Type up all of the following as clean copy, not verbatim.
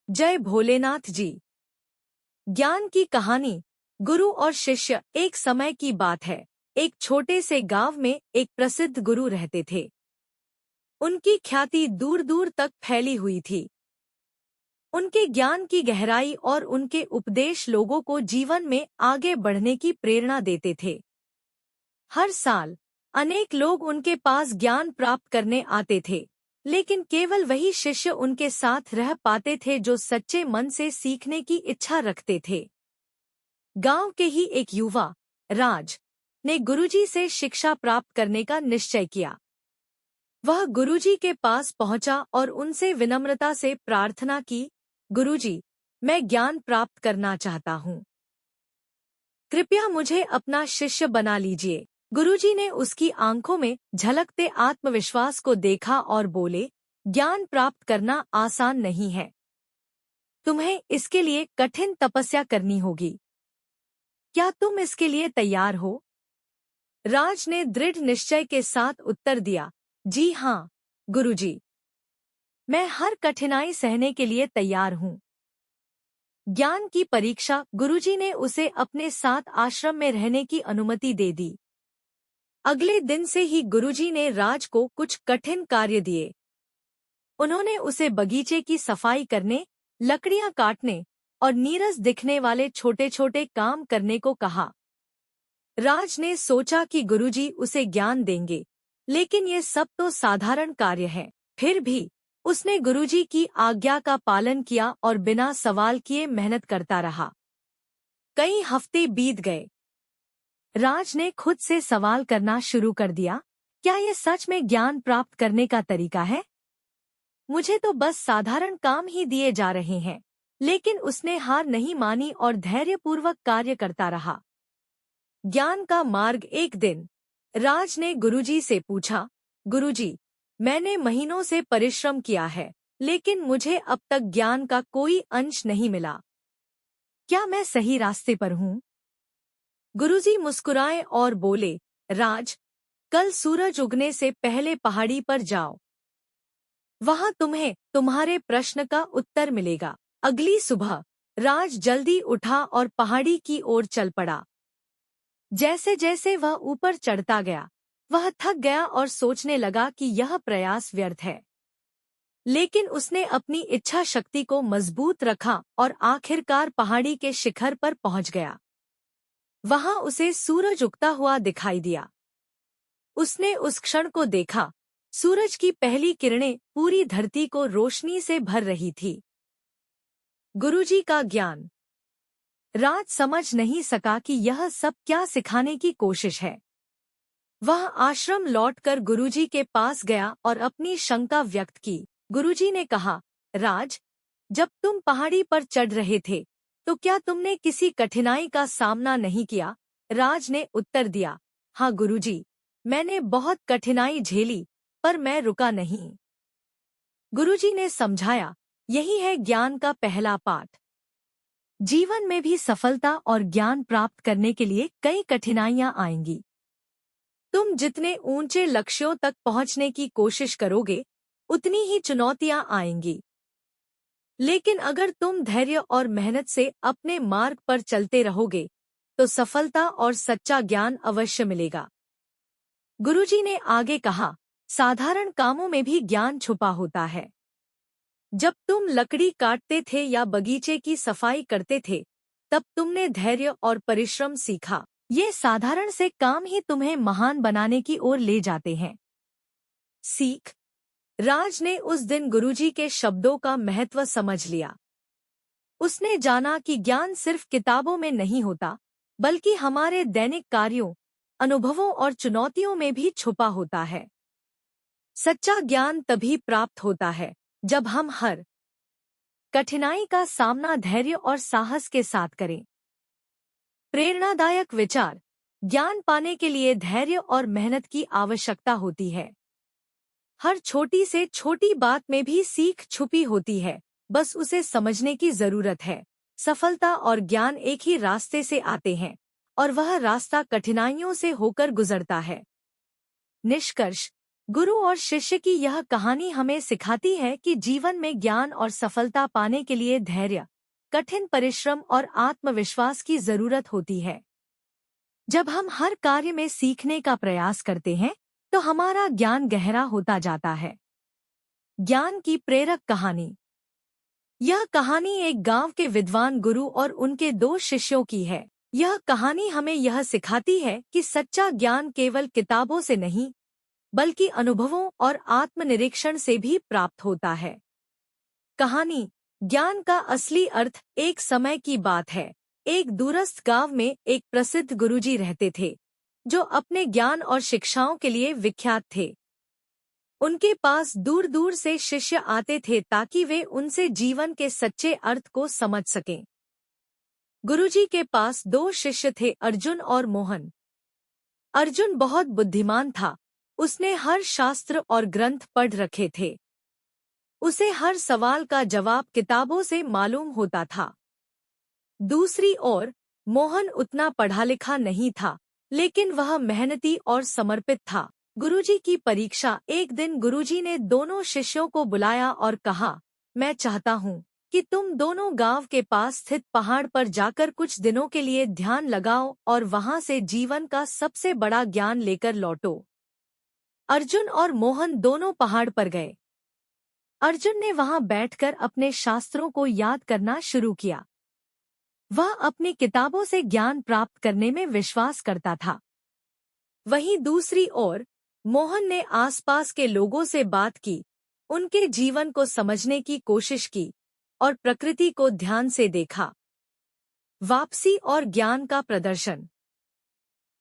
जय भोलेनाथ जी। ज्ञान की कहानी। गुरु और शिष्य। एक समय की बात है। एक छोटे से गांव में एक प्रसिद्ध गुरु रहते थे। उनकी ख्याति दूर दूर तक फैली हुई थी। उनके ज्ञान की गहराई और उनके उपदेश लोगों को जीवन में आगे बढ़ने की प्रेरणा देते थे। हर साल अनेक लोग उनके पास ज्ञान प्राप्त करने आते थे, लेकिन केवल वही शिष्य उनके साथ रह पाते थे जो सच्चे मन से सीखने की इच्छा रखते थे। गांव के ही एक युवा, राज, ने गुरुजी से शिक्षा प्राप्त करने का निश्चय किया। वह गुरुजी के पास पहुंचा और उनसे विनम्रता से प्रार्थना की, गुरुजी, मैं ज्ञान प्राप्त करना चाहता हूँ। कृपया मुझे अपना शिष्य बना लीजिए। गुरुजी ने उसकी आंखों में झलकते आत्मविश्वास को देखा और बोले, ज्ञान प्राप्त करना आसान नहीं है। तुम्हें इसके लिए कठिन तपस्या करनी होगी। क्या तुम इसके लिए तैयार हो? राज ने दृढ़ निश्चय के साथ उत्तर दिया, जी हाँ, गुरुजी। मैं हर कठिनाई सहने के लिए तैयार हूँ। ज्ञान की परीक्षा। गुरुजी ने उसे अपने साथ आश्रम में रहने की अनुमति दे दी। अगले दिन से ही गुरुजी ने राज को कुछ कठिन कार्य दिए। उन्होंने उसे बगीचे की सफाई करने, लकड़ियां काटने और नीरस दिखने वाले छोटे छोटे काम करने को कहा। राज ने सोचा कि गुरुजी उसे ज्ञान देंगे, लेकिन ये सब तो साधारण कार्य है। फिर भी उसने गुरुजी की आज्ञा का पालन किया और बिना सवाल किए मेहनत करता रहा। कई हफ्ते बीत गए। राज ने खुद से सवाल करना शुरू कर दिया, क्या ये सच में ज्ञान प्राप्त करने का तरीका है? मुझे तो बस साधारण काम ही दिए जा रहे हैं। लेकिन उसने हार नहीं मानी और धैर्यपूर्वक कार्य करता रहा। ज्ञान का मार्ग। एक दिन राज ने गुरुजी से पूछा, गुरुजी, मैंने महीनों से परिश्रम किया है, लेकिन मुझे अब तक ज्ञान का कोई अंश नहीं मिला। क्या मैं सही रास्ते पर हूँ? गुरुजी मुस्कुराए और बोले, राज, कल सूरज उगने से पहले पहाड़ी पर जाओ। वहां तुम्हें तुम्हारे प्रश्न का उत्तर मिलेगा। अगली सुबह राज जल्दी उठा और पहाड़ी की ओर चल पड़ा। जैसे जैसे वह ऊपर चढ़ता गया, वह थक गया और सोचने लगा कि यह प्रयास व्यर्थ है। लेकिन उसने अपनी इच्छा शक्ति को मजबूत रखा और आखिरकार पहाड़ी के शिखर पर पहुंच गया। वहां उसे सूरज उगता हुआ दिखाई दिया। उसने उस क्षण को देखा। सूरज की पहली किरणें पूरी धरती को रोशनी से भर रही थी। गुरुजी का ज्ञान। राज समझ नहीं सका कि यह सब क्या सिखाने की कोशिश है। वह आश्रम लौटकर गुरुजी के पास गया और अपनी शंका व्यक्त की। गुरुजी ने कहा, राज, जब तुम पहाड़ी पर चढ़ रहे थे, तो क्या तुमने किसी कठिनाई का सामना नहीं किया? राज ने उत्तर दिया, हाँ गुरुजी, मैंने बहुत कठिनाई झेली, पर मैं रुका नहीं। गुरुजी ने समझाया, यही है ज्ञान का पहला पाठ। जीवन में भी सफलता और ज्ञान प्राप्त करने के लिए कई कठिनाइयां आएंगी। तुम जितने ऊंचे लक्ष्यों तक पहुंचने की कोशिश करोगे, उतनी ही चुनौतियां आएंगी। लेकिन अगर तुम धैर्य और मेहनत से अपने मार्ग पर चलते रहोगे, तो सफलता और सच्चा ज्ञान अवश्य मिलेगा। गुरुजी ने आगे कहा, साधारण कामों में भी ज्ञान छुपा होता है। जब तुम लकड़ी काटते थे या बगीचे की सफाई करते थे, तब तुमने धैर्य और परिश्रम सीखा। ये साधारण से काम ही तुम्हें महान बनाने की ओर ले जाते हैं। सीख। राज ने उस दिन गुरुजी के शब्दों का महत्व समझ लिया। उसने जाना कि ज्ञान सिर्फ किताबों में नहीं होता, बल्कि हमारे दैनिक कार्यों, अनुभवों और चुनौतियों में भी छुपा होता है। सच्चा ज्ञान तभी प्राप्त होता है जब हम हर कठिनाई का सामना धैर्य और साहस के साथ करें। प्रेरणादायक विचार। ज्ञान पाने के लिए धैर्य और मेहनत की आवश्यकता होती है। हर छोटी से छोटी बात में भी सीख छुपी होती है, बस उसे समझने की जरूरत है। सफलता और ज्ञान एक ही रास्ते से आते हैं, और वह रास्ता कठिनाइयों से होकर गुजरता है। निष्कर्ष। गुरु और शिष्य की यह कहानी हमें सिखाती है कि जीवन में ज्ञान और सफलता पाने के लिए धैर्य, कठिन परिश्रम और आत्मविश्वास की जरूरत होती है। जब हम हर कार्य में सीखने का प्रयास करते हैं, तो हमारा ज्ञान गहरा होता जाता है। ज्ञान की प्रेरक कहानी। यह कहानी एक गांव के विद्वान गुरु और उनके 2 शिष्यों की है। यह कहानी हमें यह सिखाती है कि सच्चा ज्ञान केवल किताबों से नहीं, बल्कि अनुभवों और आत्मनिरीक्षण से भी प्राप्त होता है। कहानी। ज्ञान का असली अर्थ। एक समय की बात है। एक दूरस्थ गांव में एक प्रसिद्ध गुरुजी रहते थे, जो अपने ज्ञान और शिक्षाओं के लिए विख्यात थे। उनके पास दूर दूर से शिष्य आते थे ताकि वे उनसे जीवन के सच्चे अर्थ को समझ सकें। गुरुजी के पास 2 शिष्य थे, अर्जुन और मोहन। अर्जुन बहुत बुद्धिमान था। उसने हर शास्त्र और ग्रंथ पढ़ रखे थे। उसे हर सवाल का जवाब किताबों से मालूम होता था। दूसरी ओर मोहन उतना पढ़ा लिखा नहीं था, लेकिन वह मेहनती और समर्पित था। गुरुजी की परीक्षा। एक दिन गुरुजी ने दोनों शिष्यों को बुलाया और कहा, मैं चाहता हूँ कि तुम दोनों गांव के पास स्थित पहाड़ पर जाकर कुछ दिनों के लिए ध्यान लगाओ और वहां से जीवन का सबसे बड़ा ज्ञान लेकर लौटो। अर्जुन और मोहन दोनों पहाड़ पर गए। अर्जुन ने वहां बैठकर अपने शास्त्रों को याद करना शुरू किया। वह अपनी किताबों से ज्ञान प्राप्त करने में विश्वास करता था। वहीं दूसरी ओर मोहन ने आसपास के लोगों से बात की, उनके जीवन को समझने की कोशिश की और प्रकृति को ध्यान से देखा। वापसी और ज्ञान का प्रदर्शन।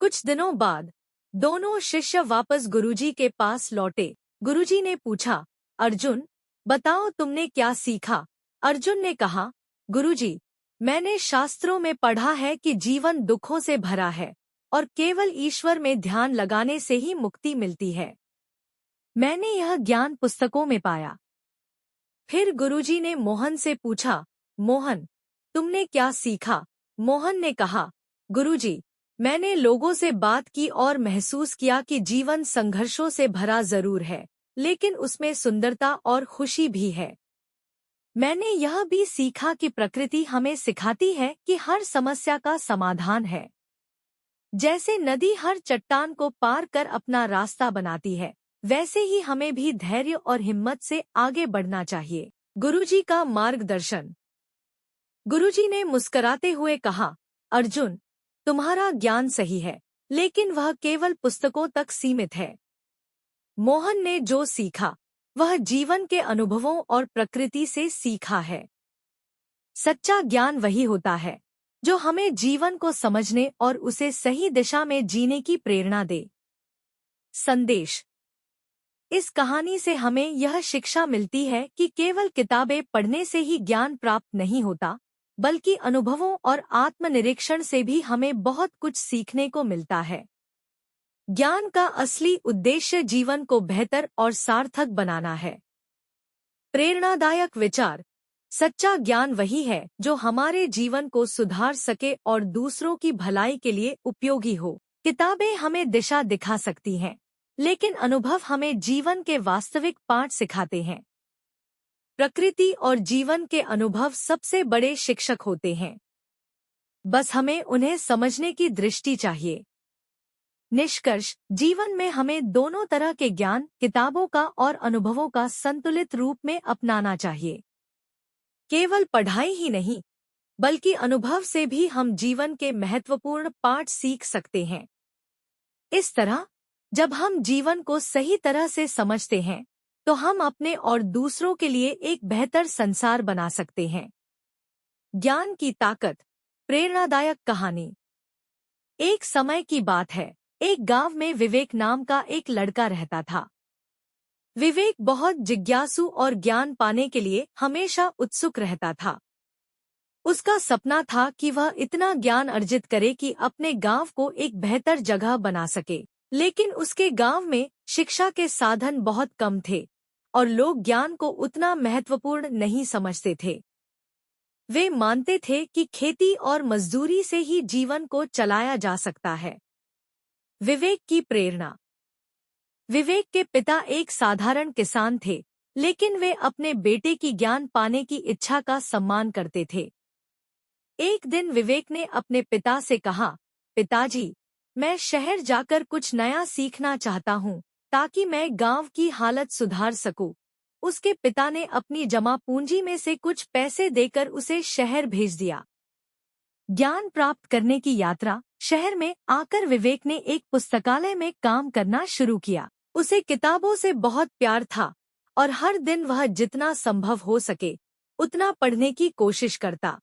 कुछ दिनों बाद दोनों शिष्य वापस गुरुजी के पास लौटे। गुरुजी ने पूछा, अर्जुन, बताओ तुमने क्या सीखा? अर्जुन ने कहा, गुरुजी, मैंने शास्त्रों में पढ़ा है कि जीवन दुखों से भरा है और केवल ईश्वर में ध्यान लगाने से ही मुक्ति मिलती है। मैंने यह ज्ञान पुस्तकों में पाया। फिर गुरुजी ने मोहन से पूछा, मोहन, तुमने क्या सीखा? मोहन ने कहा, गुरुजी, मैंने लोगों से बात की और महसूस किया कि जीवन संघर्षों से भरा जरूर है, लेकिन उसमें सुंदरता और खुशी भी है। मैंने यह भी सीखा कि प्रकृति हमें सिखाती है कि हर समस्या का समाधान है। जैसे नदी हर चट्टान को पार कर अपना रास्ता बनाती है, वैसे ही हमें भी धैर्य और हिम्मत से आगे बढ़ना चाहिए। गुरुजी का मार्गदर्शन। गुरुजी ने मुस्कुराते हुए कहा, अर्जुन, तुम्हारा ज्ञान सही है, लेकिन वह केवल पुस्तकों तक सीमित है। मोहन ने जो सीखा, वह जीवन के अनुभवों और प्रकृति से सीखा है। सच्चा ज्ञान वही होता है जो हमें जीवन को समझने और उसे सही दिशा में जीने की प्रेरणा दे। संदेश। इस कहानी से हमें यह शिक्षा मिलती है कि केवल किताबें पढ़ने से ही ज्ञान प्राप्त नहीं होता, बल्कि अनुभवों और आत्मनिरीक्षण से भी हमें बहुत कुछ सीखने को मिलता है। ज्ञान का असली उद्देश्य जीवन को बेहतर और सार्थक बनाना है। प्रेरणादायक विचार। सच्चा ज्ञान वही है जो हमारे जीवन को सुधार सके और दूसरों की भलाई के लिए उपयोगी हो। किताबें हमें दिशा दिखा सकती हैं, लेकिन अनुभव हमें जीवन के वास्तविक पाठ सिखाते हैं। प्रकृति और जीवन के अनुभव सबसे बड़े शिक्षक होते हैं। बस हमें उन्हें समझने की दृष्टि चाहिए। निष्कर्ष। जीवन में हमें दोनों तरह के ज्ञान, किताबों का और अनुभवों का संतुलित रूप में अपनाना चाहिए। केवल पढ़ाई ही नहीं, बल्कि अनुभव से भी हम जीवन के महत्वपूर्ण पाठ सीख सकते हैं। इस तरह जब हम जीवन को सही तरह से समझते हैं, तो हम अपने और दूसरों के लिए एक बेहतर संसार बना सकते हैं। ज्ञान की ताकत। प्रेरणादायक कहानी। एक समय की बात है। एक गांव में विवेक नाम का एक लड़का रहता था। विवेक बहुत जिज्ञासु और ज्ञान पाने के लिए हमेशा उत्सुक रहता था। उसका सपना था कि वह इतना ज्ञान अर्जित करे कि अपने गांव को एक बेहतर जगह बना सके। लेकिन उसके गांव में शिक्षा के साधन बहुत कम थे और लोग ज्ञान को उतना महत्वपूर्ण नहीं समझते थे। वे मानते थे कि खेती और मजदूरी से ही जीवन को चलाया जा सकता है। विवेक की प्रेरणा। विवेक के पिता एक साधारण किसान थे, लेकिन वे अपने बेटे की ज्ञान पाने की इच्छा का सम्मान करते थे। एक दिन विवेक ने अपने पिता से कहा, पिताजी, मैं शहर जाकर कुछ नया सीखना चाहता हूँ, ताकि मैं गांव की हालत सुधार सकूं। उसके पिता ने अपनी जमा पूंजी में से कुछ पैसे देकर उसे शहर भेज दिया। ज्ञान प्राप्त करने की यात्रा। शहर में आकर विवेक ने एक पुस्तकालय में काम करना शुरू किया। उसे किताबों से बहुत प्यार था और हर दिन वह जितना संभव हो सके उतना पढ़ने की कोशिश करता।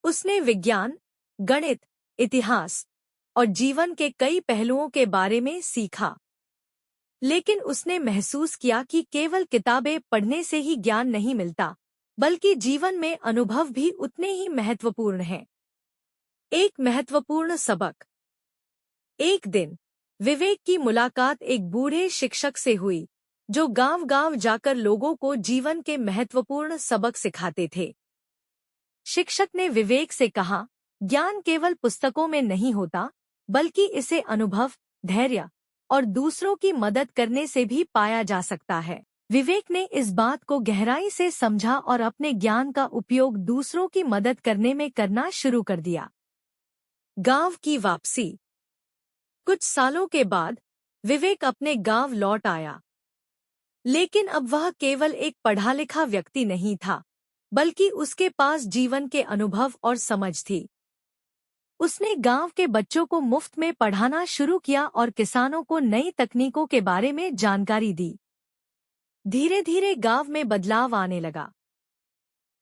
उसने विज्ञान, गणित, इतिहास और जीवन के कई पहलुओं के बारे में सीखा। लेकिन उसने महसूस किया कि केवल किताबें पढ़ने से ही ज्ञान नहीं मिलता, बल्कि जीवन में अनुभव भी उतने ही महत्वपूर्ण हैं। एक महत्वपूर्ण सबक। एक दिन विवेक की मुलाकात एक बूढ़े शिक्षक से हुई, जो गांव-गांव जाकर लोगों को जीवन के महत्वपूर्ण सबक सिखाते थे। शिक्षक ने विवेक से कहा, ज्ञान केवल पुस्तकों में नहीं होता, बल्कि इसे अनुभव, धैर्य और दूसरों की मदद करने से भी पाया जा सकता है। विवेक ने इस बात को गहराई से समझा और अपने ज्ञान का उपयोग दूसरों की मदद करने में करना शुरू कर दिया। गांव की वापसी। कुछ सालों के बाद विवेक अपने गांव लौट आया, लेकिन अब वह केवल एक पढ़ा लिखा व्यक्ति नहीं था, बल्कि उसके पास जीवन के अनुभव और समझ थी। उसने गांव के बच्चों को मुफ्त में पढ़ाना शुरू किया और किसानों को नई तकनीकों के बारे में जानकारी दी। धीरे धीरे गांव में बदलाव आने लगा।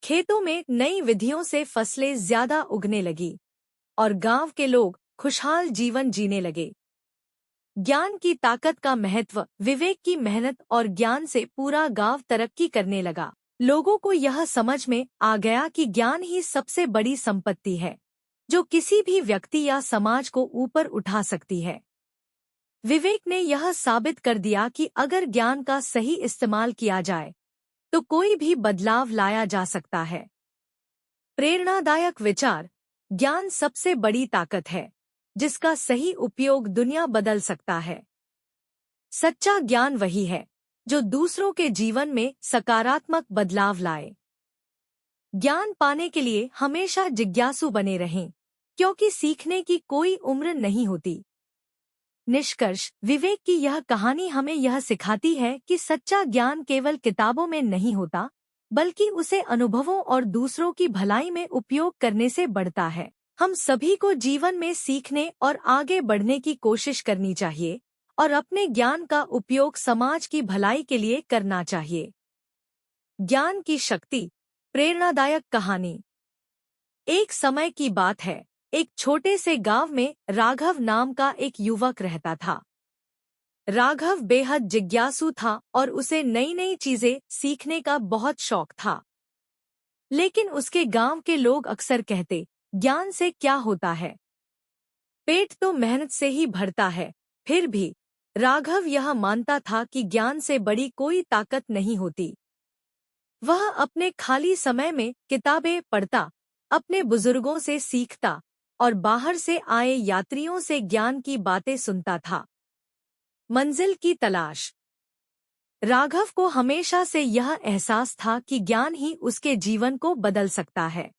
खेतों में नई विधियों से फसलें ज्यादा उगने लगी और गांव के लोग खुशहाल जीवन जीने लगे। ज्ञान की ताकत का महत्व। विवेक की मेहनत और ज्ञान से पूरा गांव तरक्की करने लगा। लोगों को यह समझ में आ गया कि ज्ञान ही सबसे बड़ी संपत्ति है, जो किसी भी व्यक्ति या समाज को ऊपर उठा सकती है। विवेक ने यह साबित कर दिया कि अगर ज्ञान का सही इस्तेमाल किया जाए, तो कोई भी बदलाव लाया जा सकता है। प्रेरणादायक विचार। ज्ञान सबसे बड़ी ताकत है, जिसका सही उपयोग दुनिया बदल सकता है। सच्चा ज्ञान वही है जो दूसरों के जीवन में सकारात्मक बदलाव लाए। ज्ञान पाने के लिए हमेशा जिज्ञासु बने रहें, क्योंकि सीखने की कोई उम्र नहीं होती। निष्कर्ष। विवेक की यह कहानी हमें यह सिखाती है कि सच्चा ज्ञान केवल किताबों में नहीं होता, बल्कि उसे अनुभवों और दूसरों की भलाई में उपयोग करने से बढ़ता है। हम सभी को जीवन में सीखने और आगे बढ़ने की कोशिश करनी चाहिए और अपने ज्ञान का उपयोग समाज की भलाई के लिए करना चाहिए। ज्ञान की शक्ति। प्रेरणादायक कहानी। एक समय की बात है, एक छोटे से गांव में राघव नाम का एक युवक रहता था। राघव बेहद जिज्ञासु था और उसे नई नई चीजें सीखने का बहुत शौक था। लेकिन उसके गांव के लोग अक्सर कहते, ज्ञान से क्या होता है, पेट तो मेहनत से ही भरता है। फिर भी राघव यह मानता था कि ज्ञान से बड़ी कोई ताकत नहीं होती। वह अपने खाली समय में किताबें पढ़ता, अपने बुजुर्गों से सीखता और बाहर से आए यात्रियों से ज्ञान की बातें सुनता था। मंजिल की तलाश। राघव को हमेशा से यह एहसास था कि ज्ञान ही उसके जीवन को बदल सकता है।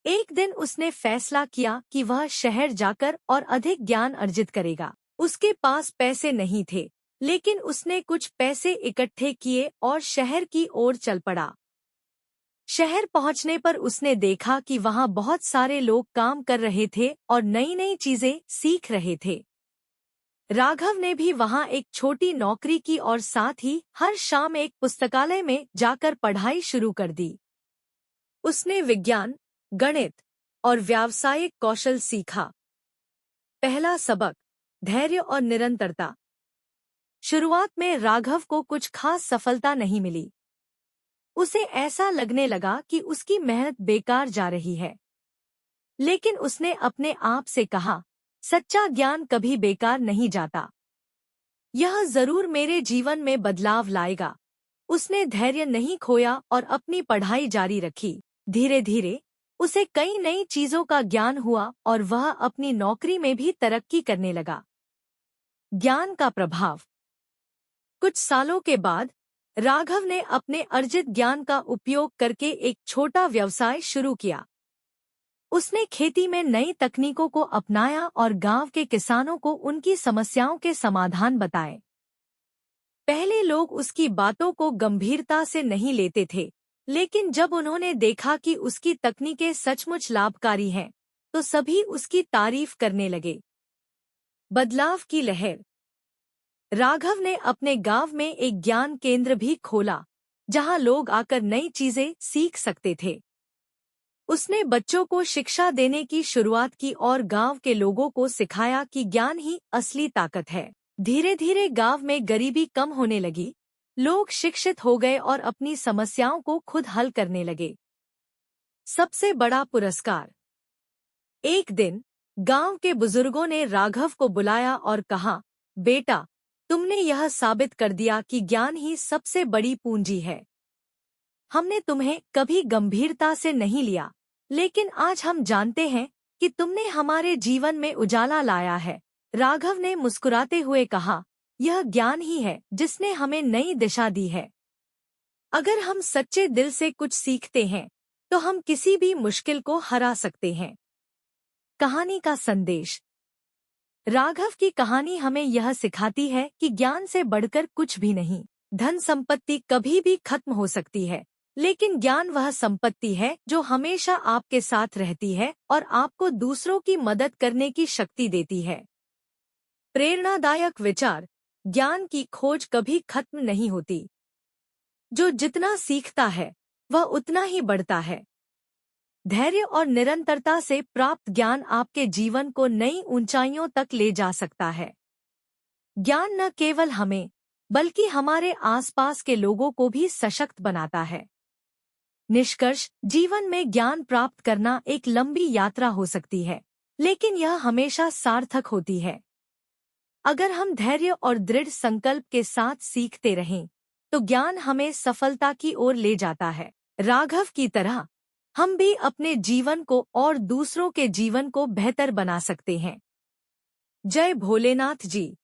एक दिन उसने फैसला किया कि वह शहर जाकर और अधिक ज्ञान अर्जित करेगा। उसके पास पैसे नहीं थे, लेकिन उसने कुछ पैसे इकट्ठे किए और शहर की ओर चल पड़ा। शहर पहुंचने पर उसने देखा कि वहां बहुत सारे लोग काम कर रहे थे और नई नई चीजें सीख रहे थे। राघव ने भी वहां एक छोटी नौकरी की और साथ ही हर शाम एक पुस्तकालय में जाकर पढ़ाई शुरू कर दी। उसने विज्ञान, गणित और व्यावसायिक कौशल सीखा। पहला सबक। धैर्य और निरंतरता। शुरुआत में राघव को कुछ खास सफलता नहीं मिली। उसे ऐसा लगने लगा कि उसकी मेहनत बेकार जा रही है। लेकिन उसने अपने आप से कहा, सच्चा ज्ञान कभी बेकार नहीं जाता। यह जरूर मेरे जीवन में बदलाव लाएगा। उसने धैर्य नहीं खोया और अपनी पढ़ाई जारी रखी। धीरे धीरे उसे कई नई चीजों का ज्ञान हुआ और वह अपनी नौकरी में भी तरक्की करने लगा। ज्ञान का प्रभाव। कुछ सालों के बाद राघव ने अपने अर्जित ज्ञान का उपयोग करके एक छोटा व्यवसाय शुरू किया। उसने खेती में नई तकनीकों को अपनाया और गांव के किसानों को उनकी समस्याओं के समाधान बताए। पहले लोग उसकी बातों को गंभीरता से नहीं लेते थे, लेकिन जब उन्होंने देखा कि उसकी तकनीकें सचमुच लाभकारी हैं, तो सभी उसकी तारीफ करने लगे। बदलाव की लहर। राघव ने अपने गांव में एक ज्ञान केंद्र भी खोला, जहां लोग आकर नई चीजें सीख सकते थे। उसने बच्चों को शिक्षा देने की शुरुआत की और गांव के लोगों को सिखाया कि ज्ञान ही असली ताकत है। धीरे धीरे गांव में गरीबी कम होने लगी, लोग शिक्षित हो गए और अपनी समस्याओं को खुद हल करने लगे। सबसे बड़ा पुरस्कार। एक दिन गांव के बुजुर्गों ने राघव को बुलाया और कहा, बेटा, तुमने यह साबित कर दिया कि ज्ञान ही सबसे बड़ी पूंजी है। हमने तुम्हें कभी गंभीरता से नहीं लिया, लेकिन आज हम जानते हैं कि तुमने हमारे जीवन में उजाला लाया है। राघव ने मुस्कुराते हुए कहा, यह ज्ञान ही है जिसने हमें नई दिशा दी है। अगर हम सच्चे दिल से कुछ सीखते हैं, तो हम किसी भी मुश्किल को हरा सकते हैं। कहानी का संदेश। राघव की कहानी हमें यह सिखाती है कि ज्ञान से बढ़कर कुछ भी नहीं। धन संपत्ति कभी भी खत्म हो सकती है, लेकिन ज्ञान वह संपत्ति है जो हमेशा आपके साथ रहती है और आपको दूसरों की मदद करने की शक्ति देती है। प्रेरणादायक विचार। ज्ञान की खोज कभी खत्म नहीं होती। जो जितना सीखता है, वह उतना ही बढ़ता है। धैर्य और निरंतरता से प्राप्त ज्ञान आपके जीवन को नई ऊंचाइयों तक ले जा सकता है। ज्ञान न केवल हमें, बल्कि हमारे आसपास के लोगों को भी सशक्त बनाता है। निष्कर्ष, जीवन में ज्ञान प्राप्त करना एक लंबी यात्रा हो सकती है, लेकिन यह हमेशा सार्थक होती है। अगर हम धैर्य और दृढ़ संकल्प के साथ सीखते रहें, तो ज्ञान हमें सफलता की ओर ले जाता है। राघव की तरह हम भी अपने जीवन को और दूसरों के जीवन को बेहतर बना सकते हैं। जय भोलेनाथ जी।